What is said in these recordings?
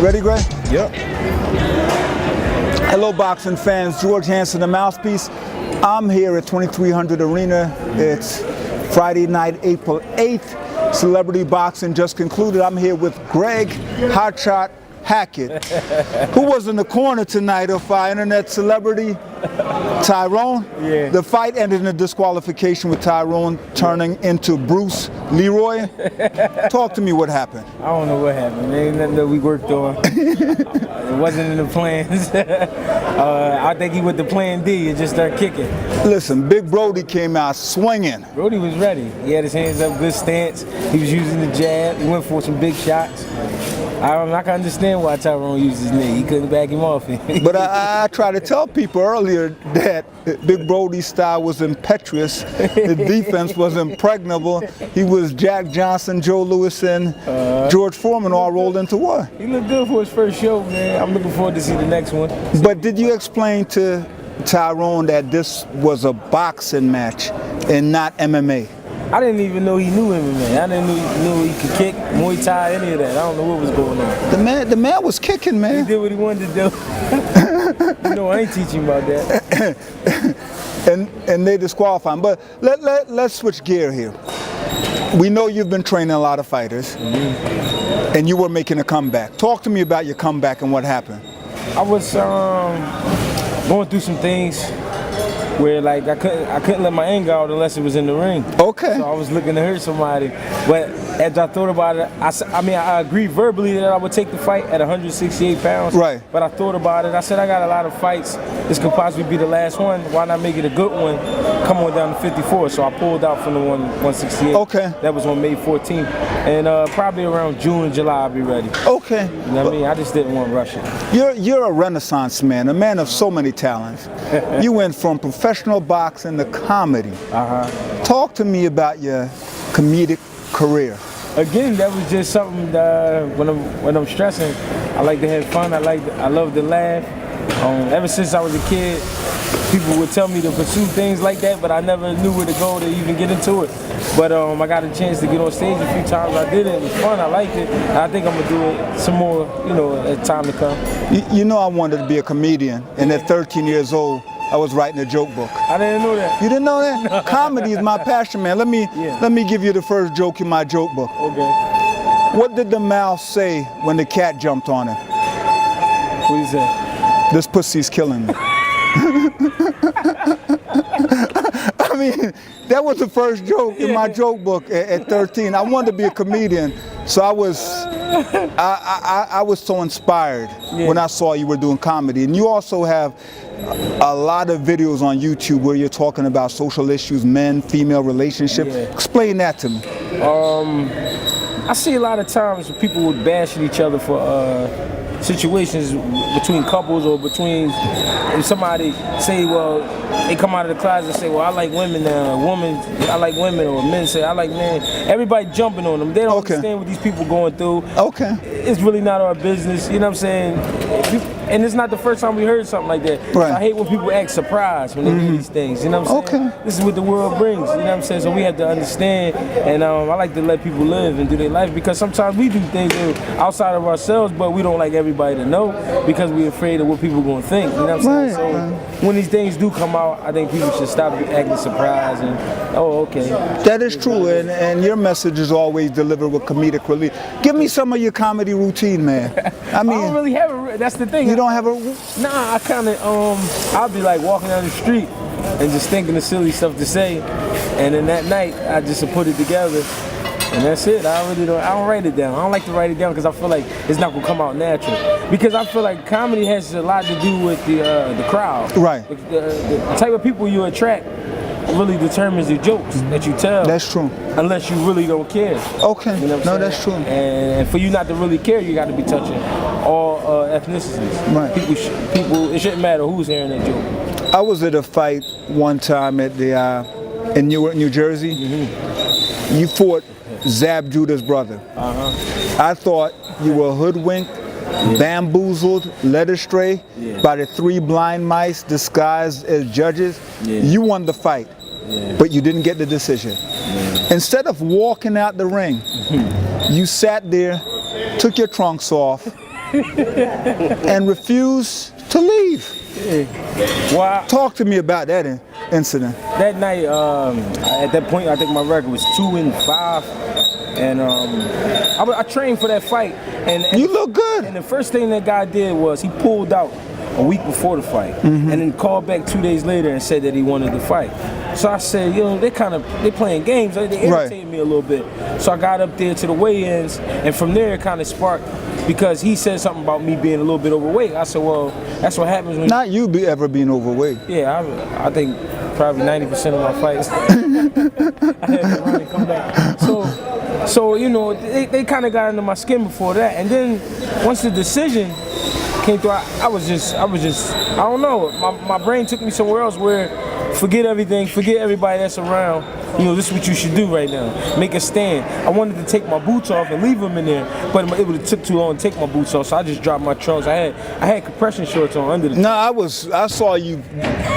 Ready, Greg? Yep. Hello, boxing fans. George Hanson, the Mouthpiece. I'm here at 2300 Arena. It's Friday night, April 8th. Celebrity boxing just concluded. I'm here with Greg Hotshot Hackett, who was in the corner tonight of our internet celebrity, Tyrone. Yeah. The fight ended in a disqualification with Tyrone turning into Bruce Leroy. Talk to me, what happened? I don't know what happened. There ain't nothing that we worked on. It wasn't in the plans. I think he went to plan D and just started kicking. Listen, Big Brody came out swinging. Brody was ready. He had his hands up, good stance. He was using the jab. He went for some big shots. I can understand why Tyrone used his knee. He couldn't back him off. But I tried to tell people earlier that Big Brody's style was impetuous. The defense was impregnable. He was Jack Johnson, Joe Louis, and George Foreman all rolled into one. He looked good for his first show, man. I'm looking forward to see the next one. But did you explain to Tyrone that this was a boxing match and not MMA? I didn't even know he knew MMA. I didn't know he could kick, Muay Thai, any of that. I don't know what was going on. The man was kicking, man. He did what he wanted to do. You know, I ain't teaching about that. and they disqualify him. But let's switch gear here. We know you've been training a lot of fighters, and you were making a comeback. Talk to me about your comeback and what happened. I was going through some things where like I couldn't let my anger out unless it was in the ring. Okay. So I was looking to hurt somebody, but as I thought about it, I agreed verbally that I would take the fight at 168 pounds. Right. But I thought about it. I said I got a lot of fights. This could possibly be the last one. Why not make it a good one? Come on down to 54. So I pulled out from the 168. Okay. That was on May 14th, and probably around June and July I'll be ready. Okay. You know what I mean? I just didn't want to rush it. You're a renaissance man, a man of so many talents. You went from professional boxing to comedy. Talk to me about your comedic career. Again, that was just something that when I'm stressing, I like to have fun. I love to laugh. Ever since I was a kid, people would tell me to pursue things like that, but I never knew where to go to even get into it. But I got a chance to get on stage a few times. I did it. It was fun. I liked it. And I think I'm gonna do it some more, you know, as time to come. You know, I wanted to be a comedian, and at 13 years old, I was writing a joke book. I didn't know that. You didn't know that? No. Comedy is my passion, man. Let me give you the first joke in my joke book. Okay. What did the mouse say when the cat jumped on him? What did he say? This pussy's killing me. I mean, that was the first joke in my joke book at 13. I wanted to be a comedian, so I was so inspired when I saw you were doing comedy. And you also have a lot of videos on YouTube where you're talking about social issues, men, female relationships. Explain that to me. I see a lot of times people would bash at each other for situations between couples, or between, if somebody say, well, they come out of the closet and say, well, I like women now, I like women, or men say, I like men. Everybody jumping on them. They don't understand what these people going through. Okay. It's really not our business, you know what I'm saying? And it's not the first time we heard something like that. Right. I hate when people act surprised when they do these things, you know what I'm saying? This is what the world brings, you know what I'm saying? So we have to understand, and I like to let people live and do their life, because sometimes we do things outside of ourselves, but we don't like everybody to know because we're afraid of what people are going to think, you know what I'm saying? So when these things do come out, I think people should stop acting surprised and, oh, okay. That is true, and your message is always delivered with comedic relief. Give me some of your comedy routine, man. I mean, I don't really have a, that's the thing. You don't have a... Nah, I kind of, I'll be like walking down the street and just thinking of silly stuff to say, and then that night, I just put it together, and that's it. I don't write it down. I don't like to write it down because I feel like it's not gonna come out natural. Because I feel like comedy has a lot to do with the crowd. Right. The type of people you attract really determines the jokes that you tell. That's true. Unless you really don't care. Okay. You know what I'm saying? That's true. And for you not to really care, you got to be touching all ethnicities. Right. People. It shouldn't matter who's hearing that joke. I was at a fight one time at in Newark, New Jersey. You fought Zab Judah's brother. I thought you were hoodwinked, bamboozled, led astray by the 3 blind mice disguised as judges. You won the fight, but you didn't get the decision. Instead of walking out the ring, you sat there, took your trunks off, and refused to leave. Well, Talk to me about that incident. that night, at that point, I think my record was 2-5, and I trained for that fight. And You look good. And the first thing that guy did was he pulled out a week before the fight, and then called back 2 days later and said that he wanted to fight. So I said, they playing games. They irritated me a little bit. So I got up there to the weigh-ins, and from there it kind of sparked, because he said something about me being a little bit overweight. I said, well, that's what happens when Not you ever being overweight. Yeah, I think probably 90% of my fights I had to run and come back. So they kind of got under my skin before that, and then once the decision came through, I was just I don't know. My brain took me somewhere else where forget everything, forget everybody that's around. This is what you should do right now. Make a stand. I wanted to take my boots off and leave them in there, but it would have took too long to take my boots off, so I just dropped my trunks. I had compression shorts on under the. No, I saw you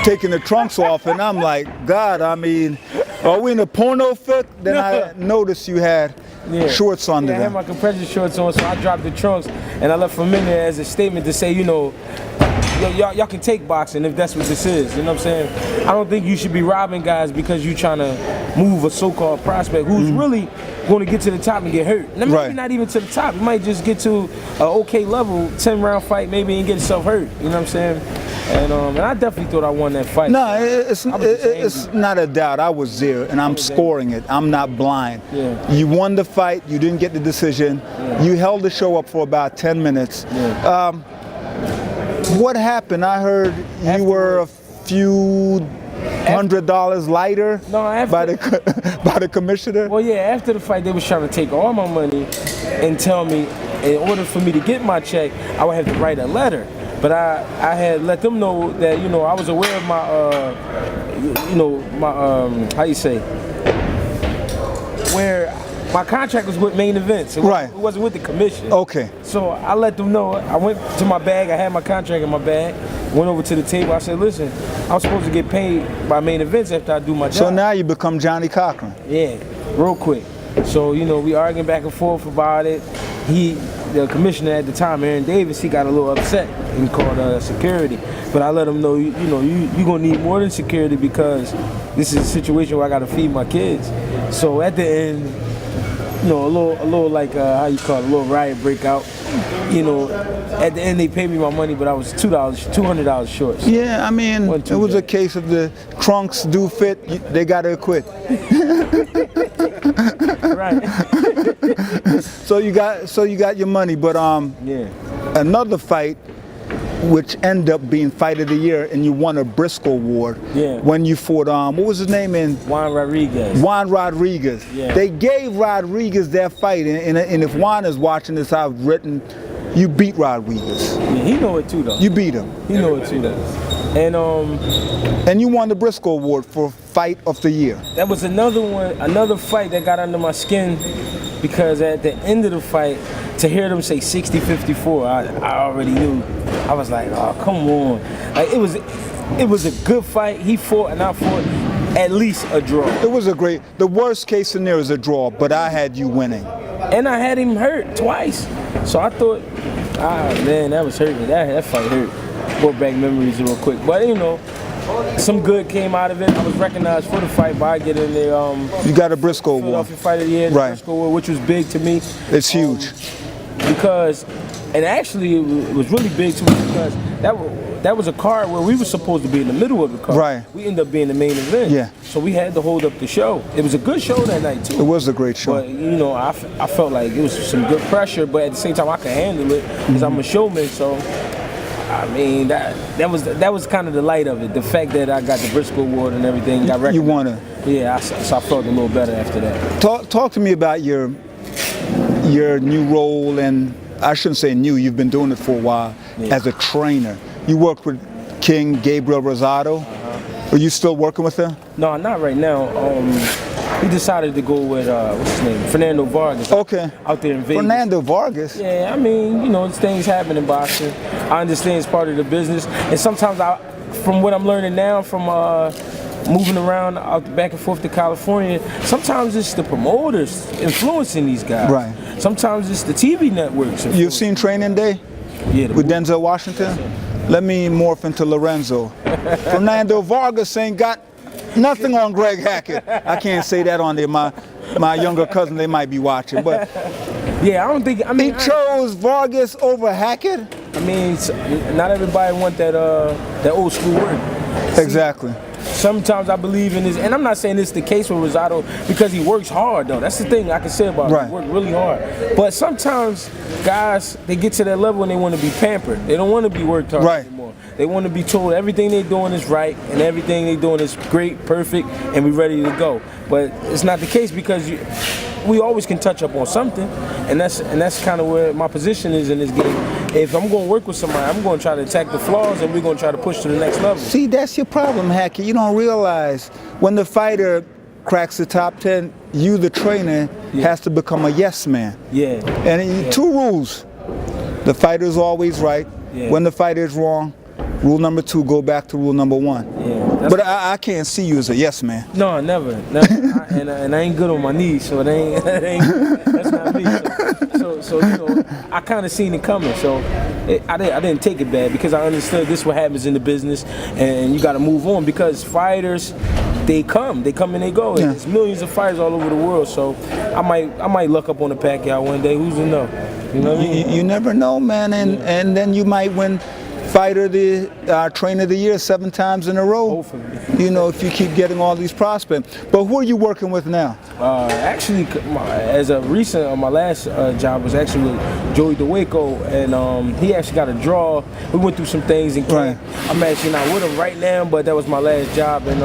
taking the trunks off, and I'm like, God, I mean, are we in a porno flick? Then I noticed you had shorts under I had them. my compression shorts on, so I dropped the trunks, and I left them in there as a statement to say, y'all can take boxing if that's what this is. You know what I'm saying? I don't think you should be robbing guys because you're trying to move a so-called prospect who's really going to get to the top and get hurt. And maybe not even to the top. You might just get to an okay level, 10-round fight maybe, and get yourself hurt. You know what I'm saying? And I definitely thought I won that fight. No, it's not a doubt. I was there, and I'm scoring it. I'm not blind. Yeah. You won the fight. You didn't get the decision. Yeah. You held the show up for about 10 minutes. Yeah. What happened? I heard you were a few $100 lighter by the commissioner. Well, yeah, after the fight, they was trying to take all my money and tell me in order for me to get my check, I would have to write a letter. But I had let them know that, I was aware of my, how you say, where my contract was with Main Events. It wasn't with the commission. Okay. So I let them know. I went to my bag. I had my contract in my bag. Went over to the table. I said, listen, I'm supposed to get paid by Main Events after I do my job. So now you become Johnny Cochran. Yeah, real quick. So, we arguing back and forth about it. The commissioner at the time, Aaron Davis, he got a little upset and called security. But I let him know, you're going to need more than security because this is a situation where I got to feed my kids. So at the end, a little like, how you call it, a little riot breakout. At the end they paid me my money, but I was $200 short. So yeah, I mean, it was a case of the trunks do fit, they got to quit. Right. So you got your money, but another fight, which ended up being Fight of the Year, and you won a Briscoe Award when you fought, what was his name? Juan Rodriguez. Juan Rodriguez. Yeah. They gave Rodriguez that fight, and if Juan is watching this, I've written, you beat Rodriguez. Yeah, he know it too, though. You beat him. He know it too, though. And you won the Briscoe Award for Fight of the Year. That was another fight that got under my skin, because at the end of the fight, to hear them say 60-54, I already knew. I was like, oh, come on. Like, it was a good fight. He fought and I fought. At least a draw. The worst case scenario is a draw, but I had you winning. And I had him hurt twice. So I thought, man, that was hurting. That fight hurt. Brought back memories real quick. But, some good came out of it. I was recognized for the fight by getting the you got a Briscoe Award. Philadelphia Fight of the Year, the Briscoe Award, which was big to me. It's huge. Because, and actually it was really big to me because that was a card where we were supposed to be in the middle of the card. Right. We ended up being the main event. Yeah. So we had to hold up the show. It was a good show that night too. It was a great show. But I felt like it was some good pressure, but at the same time I could handle it because I'm a showman. So I mean that was kind of the light of it. The fact that I got the Briscoe Award and everything. Got recognized. You won it. Yeah. So I felt a little better after that. Talk to me about your new role, and I shouldn't say new. You've been doing it for a while as a trainer. You worked with King Gabriel Rosado. Are you still working with him? No, not right now. He decided to go with what's his name, Fernando Vargas. Okay. Out there in Vegas. Fernando Vargas. Yeah, I mean, things happen in boxing. I understand it's part of the business, and sometimes from what I'm learning now, from moving around out back and forth to California, sometimes it's the promoters influencing these guys. Right. Sometimes it's the TV networks. You've seen Training Day? Yeah, with Denzel Washington. Let me morph into Lorenzo. Fernando Vargas ain't got nothing on Greg Hackett. I can't say that on there. My younger cousin, they might be watching, but yeah, I don't think. I mean, he chose Vargas over Hackett. I mean, not everybody want that old school work. Exactly. Sometimes I believe in this, and I'm not saying this is the case with Rosado because he works hard though. That's the thing I can say about him. He works really hard. But sometimes guys, they get to that level and they want to be pampered. They don't want to be worked hard anymore. They want to be told everything they're doing is right and everything they're doing is great, perfect, and we're ready to go. But it's not the case because we always can touch up on something, and that's kind of where my position is in this game. If I'm going to work with somebody, I'm going to try to attack the flaws, and we're going to try to push to the next level. See, that's your problem, Hackett. You don't realize when the fighter cracks the top 10, you, the trainer, has to become a yes man. Yeah. And two rules. The fighter's always right. Yeah. When the fighter is wrong, rule number 2, go back to rule number 1. Yeah. But I can't see you as a yes man. No, never. And I ain't good on my knees, so that's not me. So you know, I kind of seen it coming. So I didn't take it bad because I understood this is what happens in the business, and you got to move on because fighters, they come and they go. And there's millions of fighters all over the world. So I might luck up on the Pacquiao one day. Who's to know? You know what I mean? You never know, man. And then you might win fighter trainer of the year 7 times in a row. Hopefully. You know, if you keep getting all these prospects. But who are you working with now? Actually, as a recent, my last job was actually with Joey DeWaco, and he actually got a draw. We went through some things in camp. I'm actually not with him right now, but that was my last job, and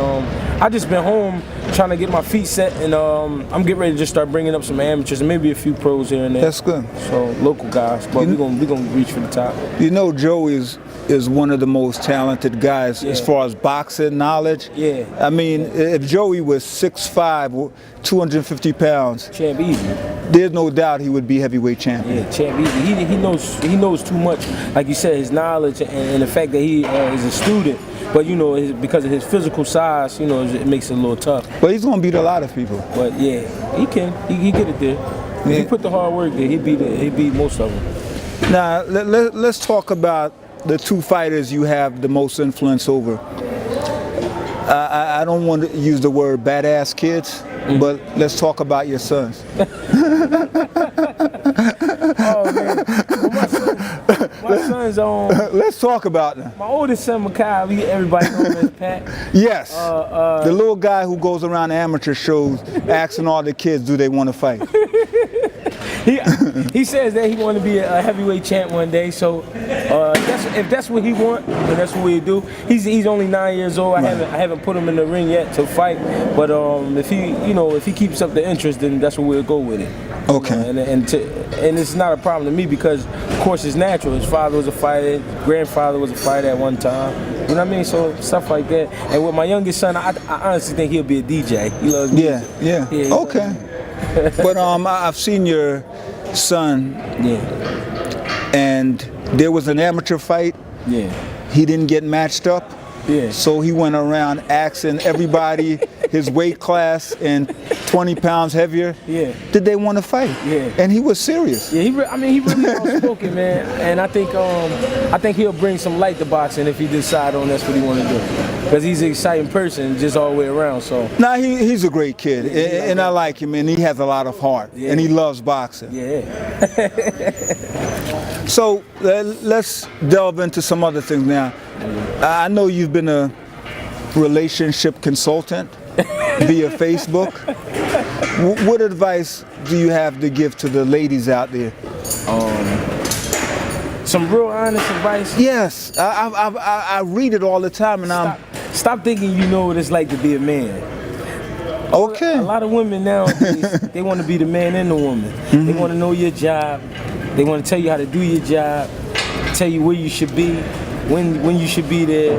I just been home trying to get my feet set, and I'm getting ready to just start bringing up some amateurs and maybe a few pros here and there. That's good. So local guys, but we're gonna reach for the top. You know, Joey is one of the most talented guys as far as boxing knowledge. Yeah. I mean, if Joey was 6'5", 250 pounds, champ easy. There's no doubt he would be heavyweight champion. Yeah, champ easy. He knows too much. Like you said, his knowledge and the fact that he is a student. But you know, because of his physical size, you know, it makes it a little tough. But he's gonna beat a lot of people. But yeah, he can. He get it there. If he put the hard work there, he beat most of them. Now let's talk about the 2 fighters you have the most influence over. I don't want to use the word badass kids, but let's talk about your sons. Oh man, my son's on. Let's talk about them. My oldest son, Makai, everybody knows him as Pat. Yes, the little guy who goes around amateur shows asking all the kids, do they want to fight? He says that he want to be a heavyweight champ one day. So if that's what he want, then that's what we do. He's only 9 years old. I haven't put him in the ring yet to fight. But if he keeps up the interest, then that's where we'll go with it. Okay. And it's not a problem to me because of course it's natural. His father was a fighter. Grandfather was a fighter at one time. You know what I mean? So stuff like that. And with my youngest son, I honestly think he'll be a DJ. He loves music. Yeah. Okay. But I've seen your son, and there was an amateur fight. Yeah. He didn't get matched up. Yeah. So he went around asking everybody his weight class and 20 pounds heavier. Yeah. Did they want to fight? Yeah. And he was serious. Yeah. He really outspoken, man. And I think he'll bring some light to boxing if he decide on that's what he want to do. Because he's an exciting person just all the way around. So. Nah, he's a great kid, and I like him, and he has a lot of heart, and he loves boxing. Yeah. So let's delve into some other things now. I know you've been a relationship consultant via Facebook. What advice do you have to give to the ladies out there? Some real honest advice. Yes, I read it all the time, and Stop thinking you know what it's like to be a man. Okay. A lot of women nowadays, they want to be the man and the woman. Mm-hmm. They want to know your job. They want to tell you how to do your job, tell you where you should be, when you should be there.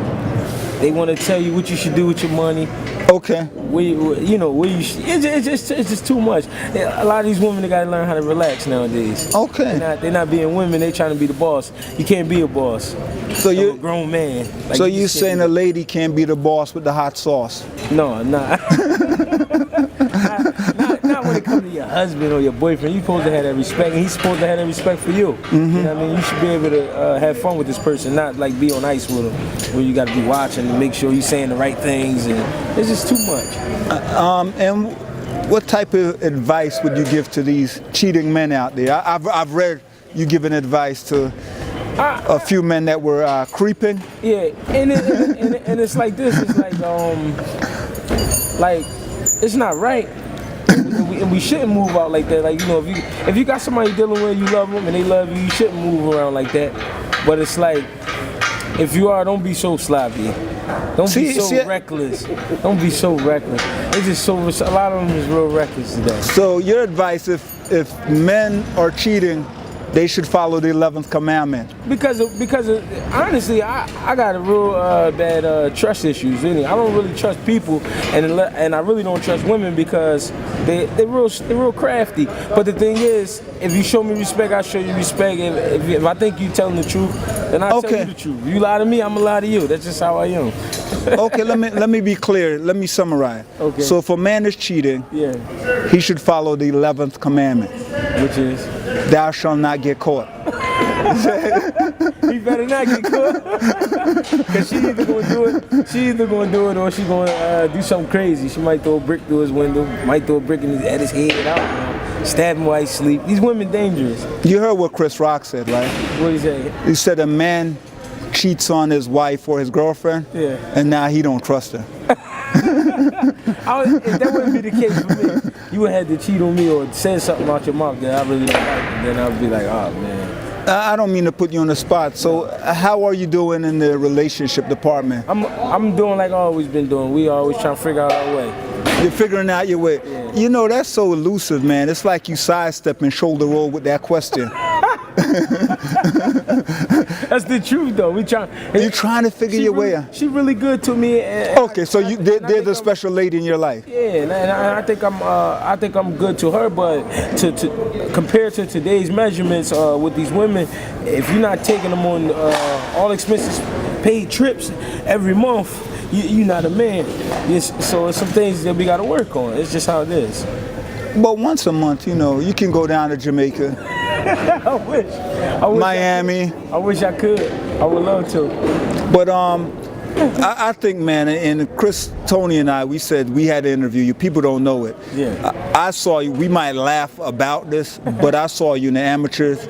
They want to tell you what you should do with your money. Okay. Where you should. It's just too much. A lot of these women, they gotta learn how to relax nowadays. Okay. They're not being women. They trying to be the boss. You can't be a boss. So you're a grown man. Like so you saying a lady can't be the boss with the hot sauce? No, not when it comes to your husband or your boyfriend. You're supposed to have that respect, and he's supposed to have that respect for you. You know what I mean? You should be able to have fun with this person, not like be on ice with him, where you got to be watching and make sure you're saying the right things, and it's just too much. And what type of advice would you give to these cheating men out there? I've read you giving advice to a few men that were creeping. Yeah, and it's like this. It's like it's not right, and we shouldn't move out like that. Like, you know, if you got somebody dealing with, you love them and they love you, you shouldn't move around like that. But it's like, if you are, don't be so sloppy. Don't be so reckless. Don't be so reckless. It's just so, a lot of them is real reckless today. So your advice, if men are cheating, they should follow the 11th commandment. Because honestly, I got a real bad trust issues. Really, I don't really trust people, and I really don't trust women because they're real crafty. But the thing is, if you show me respect, I show you respect. If I think you're telling the truth, then I tell you the truth. You lie to me, I'm gonna lie to you. That's just how I am. Okay, let me be clear. Let me summarize. Okay. So if a man is cheating, he should follow the 11th commandment, which is, thou shalt not get caught. He better not get caught. Because she either going to do it or she going to do something crazy. She might throw a brick through his window, might throw a brick at his head out, you know, stab him while he sleep. These women dangerous. You heard what Chris Rock said, right? What did he say? He said a man cheats on his wife or his girlfriend, and now he don't trust her. If that wouldn't be the case for me, you would have to cheat on me or say something out your mouth that I really don't like, and then I'd be like, oh man. I don't mean to put you on the spot. So how are you doing in the relationship department? I'm doing like I've always been doing. We always trying to figure out our way. You're figuring out your way. Yeah. You know, that's so elusive, man. It's like you sidestep and shoulder roll with that question. That's the truth, though. You're trying to figure your way out. She really good to me. Okay, so they're the special lady in your life. Yeah, and I think I'm good to her, but to compared to today's measurements with these women, if you're not taking them on all expenses paid trips every month, you're not a man. So it's some things that we got to work on. It's just how it is. But once a month, you know, you can go down to Jamaica. I wish Miami. I wish I could. I would love to. But I think, man, and Chris, Tony, and I, we said we had to interview you. People don't know it. Yeah. I saw you. We might laugh about this, but I saw you in the amateurs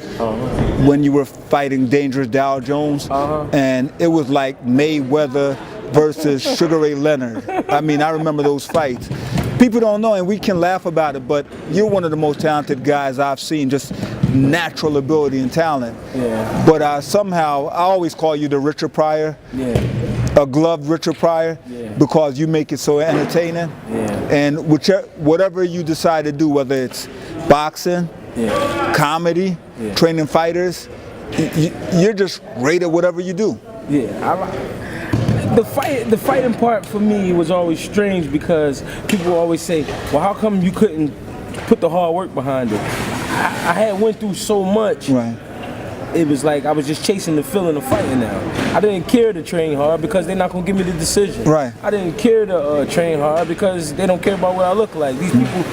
when you were fighting Dangerous Dow Jones, and it was like Mayweather versus Sugar Ray Leonard. I mean, I remember those fights. People don't know, and we can laugh about it, but you're one of the most talented guys I've seen, just natural ability and talent. Yeah. But somehow, I always call you the Richard Pryor, a gloved Richard Pryor, because you make it so entertaining. And whatever you decide to do, whether it's boxing, comedy, training fighters, you're just great at whatever you do. The fighting part for me was always strange because people always say, well, how come you couldn't put the hard work behind it? I had went through so much. Right. It was like I was just chasing the feeling of fighting now. I didn't care to train hard because they're not going to give me the decision. Right. I didn't care to train hard because they don't care about what I look like. These people,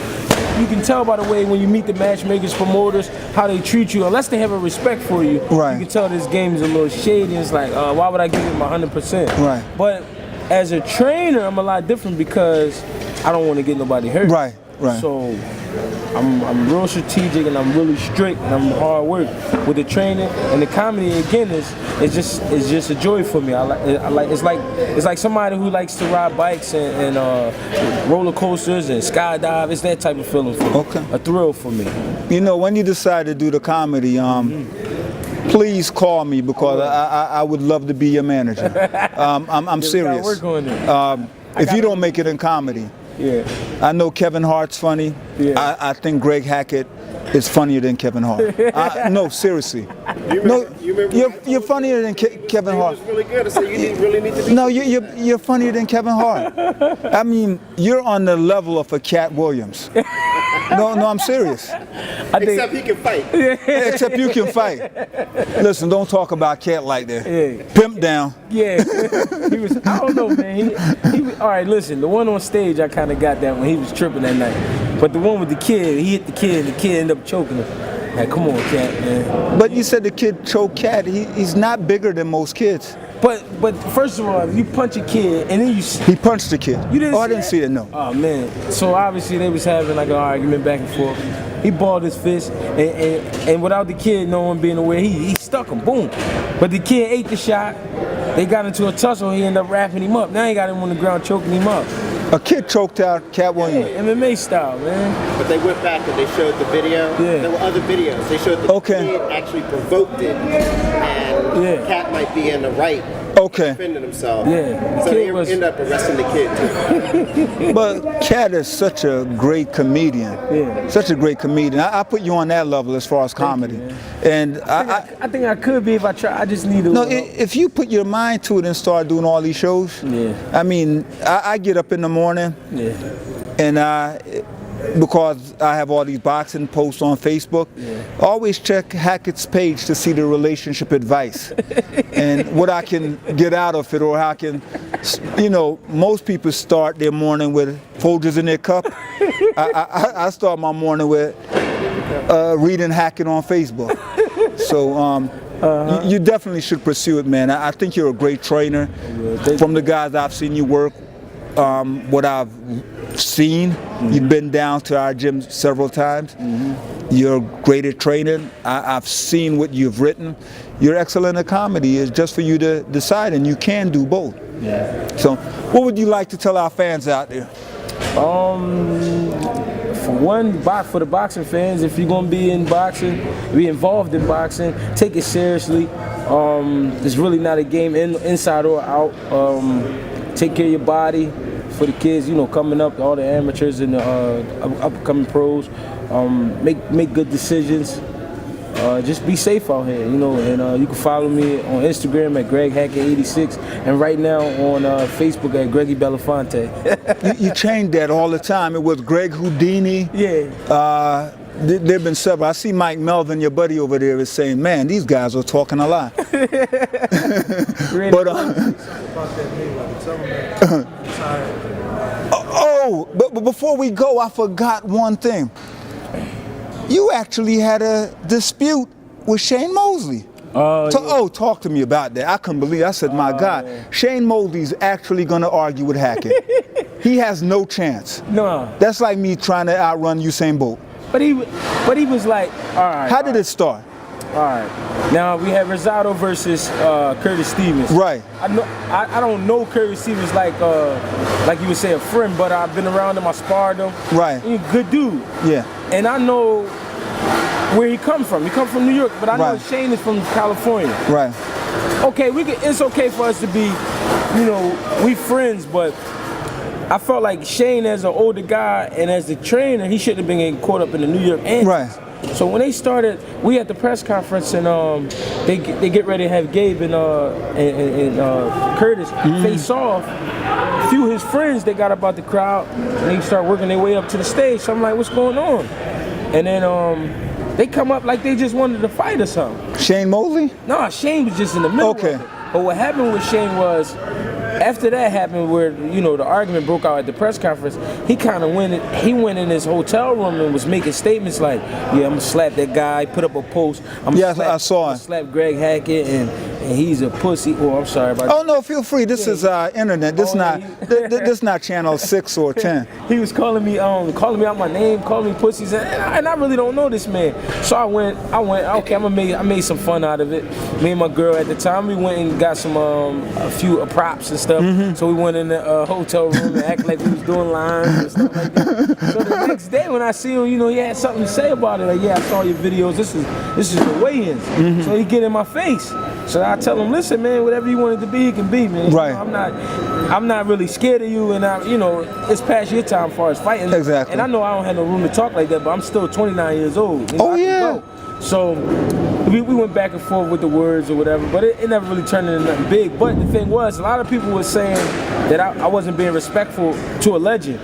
you can tell by the way when you meet the matchmakers, promoters, how they treat you. Unless they have a respect for you, right, you can tell this game is a little shady. It's like, why would I give it my 100%? Right. But as a trainer, I'm a lot different because I don't want to get nobody hurt. Right. Right. So I'm real strategic and I'm really strict and I'm hard work with the training and the comedy. Again, it's just a joy for me. It's like somebody who likes to ride bikes and roller coasters and skydive. It's that type of feeling for me. Okay. A thrill for me. You know, when you decide to do the comedy, please call me because I would love to be your manager. I'm serious. Work on it. If you don't make it in comedy. Yeah. I know Kevin Hart's funny. Yeah. I think Greg Hackett is funnier than Kevin Hart. No, seriously. You're funnier than Kevin Hart. It was really good. I said you really need to be. No, you're funnier than Kevin Hart. I mean, you're on the level of a Cat Williams. No, I'm serious. Except he can fight. Except you can fight. Listen, don't talk about Cat like that. Yeah. Pimp down. Yeah, he was. I don't know, man. He was, all right, listen. The one on stage, I kind of got that when he was tripping that night. But the one with the kid, he hit the kid, and the kid ended up choking him. Like, come on, Cat, man. But you said the kid choked Cat. He's not bigger than most kids. But first of all, if you punch a kid and then you He punched the kid. You didn't I didn't see it, no. Oh man. So obviously they was having like an argument back and forth. He balled his fist and without the kid no one being aware, he stuck him, boom. But the kid ate the shot. They got into a tussle, he ended up wrapping him up. Now he got him on the ground choking him up. A kid choked out Cat Williams. Yeah, MMA style, man. But they went back and they showed the video. Yeah. There were other videos. They showed the kid actually provoked it, and Cat might be in the right. Defending himself. Yeah. So they ended up arresting the kid too. But Cat is such a great comedian. Yeah. Such a great comedian. I put you on that level as far as comedy. And I think I could be if I try. I just need to. No, if you put your mind to it and start doing all these shows. Yeah. I mean, I get up in the morning. Yeah. And because I have all these boxing posts on Facebook, always check Hackett's page to see the relationship advice and what I can get out of it, or how I can, most people start their morning with Folgers in their cup. I start my morning with reading Hackett on Facebook. So you definitely should pursue it, man. I think you're a great trainer. From the guys I've seen you work, what I've seen, you've been down to our gym several times. You're great at training. I've seen what you've written. You're excellent at comedy. It's just for you to decide, and you can do both. Yeah. So what would you like to tell our fans out there? For the boxing fans, if you're gonna be in boxing, be involved in boxing, take it seriously. It's really not a game inside or out. Take care of your body. For the kids, coming up, all the amateurs and the upcoming pros, make good decisions. Just be safe out here, and you can follow me on Instagram at Greg Hackett 86, and right now on Facebook at Gregie Belafonte. You change that all the time. It was Greg Houdini. Yeah. There have been several. I see Mike Melvin, your buddy over there, is saying, man, these guys are talking a lot. But before we go, I forgot one thing. You actually had a dispute with Shane Mosley. Talk to me about that. I couldn't believe it. I said, my God, Shane Mosley's actually going to argue with Hackett. He has no chance. No. That's like me trying to outrun Usain Bolt. But he was like, all right. How did it start? All right. Now we have Rosado versus Curtis Stevens. Right. I don't know Curtis Stevens like you would say a friend, but I've been around him. I sparred him. Right. He's a good dude. Yeah. And I know where he come from. He come from New York, but I know Shane is from California. Right. Okay, it's okay for us to be, we friends, but I felt like Shane as an older guy and as the trainer, he shouldn't have been getting caught up in the New York antics. Right. So when they started, we at the press conference, and they get ready to have Gabe and Curtis face off. A few of his friends, they got up out the crowd and they start working their way up to the stage. So I'm like, what's going on? And then they come up like they just wanted to fight or something. Shane Mosley? No, Shane was just in the middle of it. But what happened with Shane was, after that happened, where the argument broke out at the press conference, he kind of went in his hotel room and was making statements like, "Yeah, I'm gonna slap that guy." Put up a post. I saw it. Slap Greg Hackett, and he's a pussy. Oh, I'm sorry about that. Oh no, feel free. This is internet. This this not channel 6 or 10. He was calling me out my name, calling me pussies, and I really don't know this man. So I went. Okay, I made some fun out of it. Me and my girl at the time, we went and got some a few props and stuff. So we went in the hotel room and acted like we was doing lines and stuff like that. So the next day when I see him, he had something to say about it. Like, yeah, I saw your videos. This is the weigh-ins. So he get in my face. So I tell him, listen, man, whatever you want it to be, it can be, man. Right. I'm not really scared of you, and it's past your time as far as fighting. Exactly. And I know I don't have no room to talk like that, but I'm still 29 years old. Oh yeah. So we went back and forth with the words or whatever, but it never really turned into nothing big. But the thing was, a lot of people were saying that I wasn't being respectful to a legend.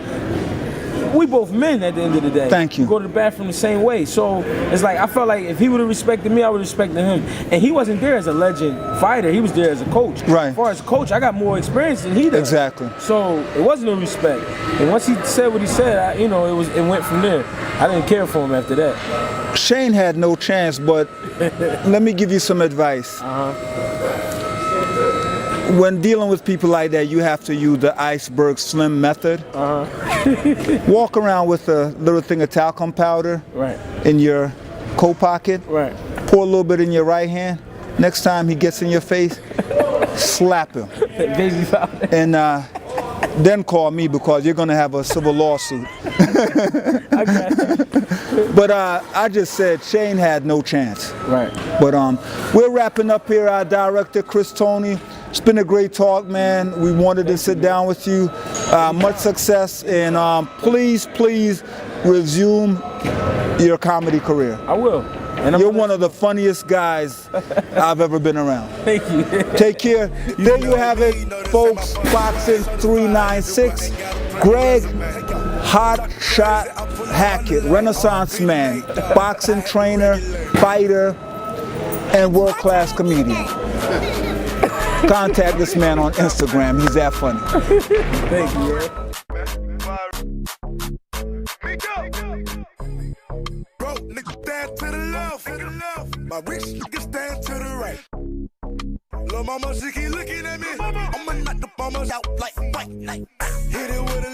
we both men at the end of the day. Thank you. We go to the bathroom the same way. So it's like I felt like if he would have respected me, I would have respected him. And he wasn't there as a legend fighter. He was there as a coach. Right. As far as a coach, I got more experience than he does. Exactly. So it wasn't no respect. And once he said what he said, it went from there. I didn't care for him after that. Shane had no chance, but let me give you some advice. When dealing with people like that, you have to use the iceberg slim method. Walk around with a little thing of talcum powder in your coat pocket. Pour a little bit in your right hand. Next time he gets in your face, slap him. Baby powder. And then call me because you're going to have a civil lawsuit. I got you. But I just said Shane had no chance. Right. But we're wrapping up here. Our director, Chris Tony. It's been a great talk, man. We wanted to sit down with you. Much success, and please resume your comedy career. I will. And you're one of the funniest guys I've ever been around. Thank you. Take care. There you have it, folks. Boxing 396. Greg Hot Shot Hackett, Renaissance man, boxing trainer, fighter, and world-class comedian. Contact this man on Instagram. He's that funny. Thank you, man. Broke niggas stand to the left. My rich niggas stand to the right. Lil' mama, she keep looking at me. I'ma knock the bombers out like white. Hit it with a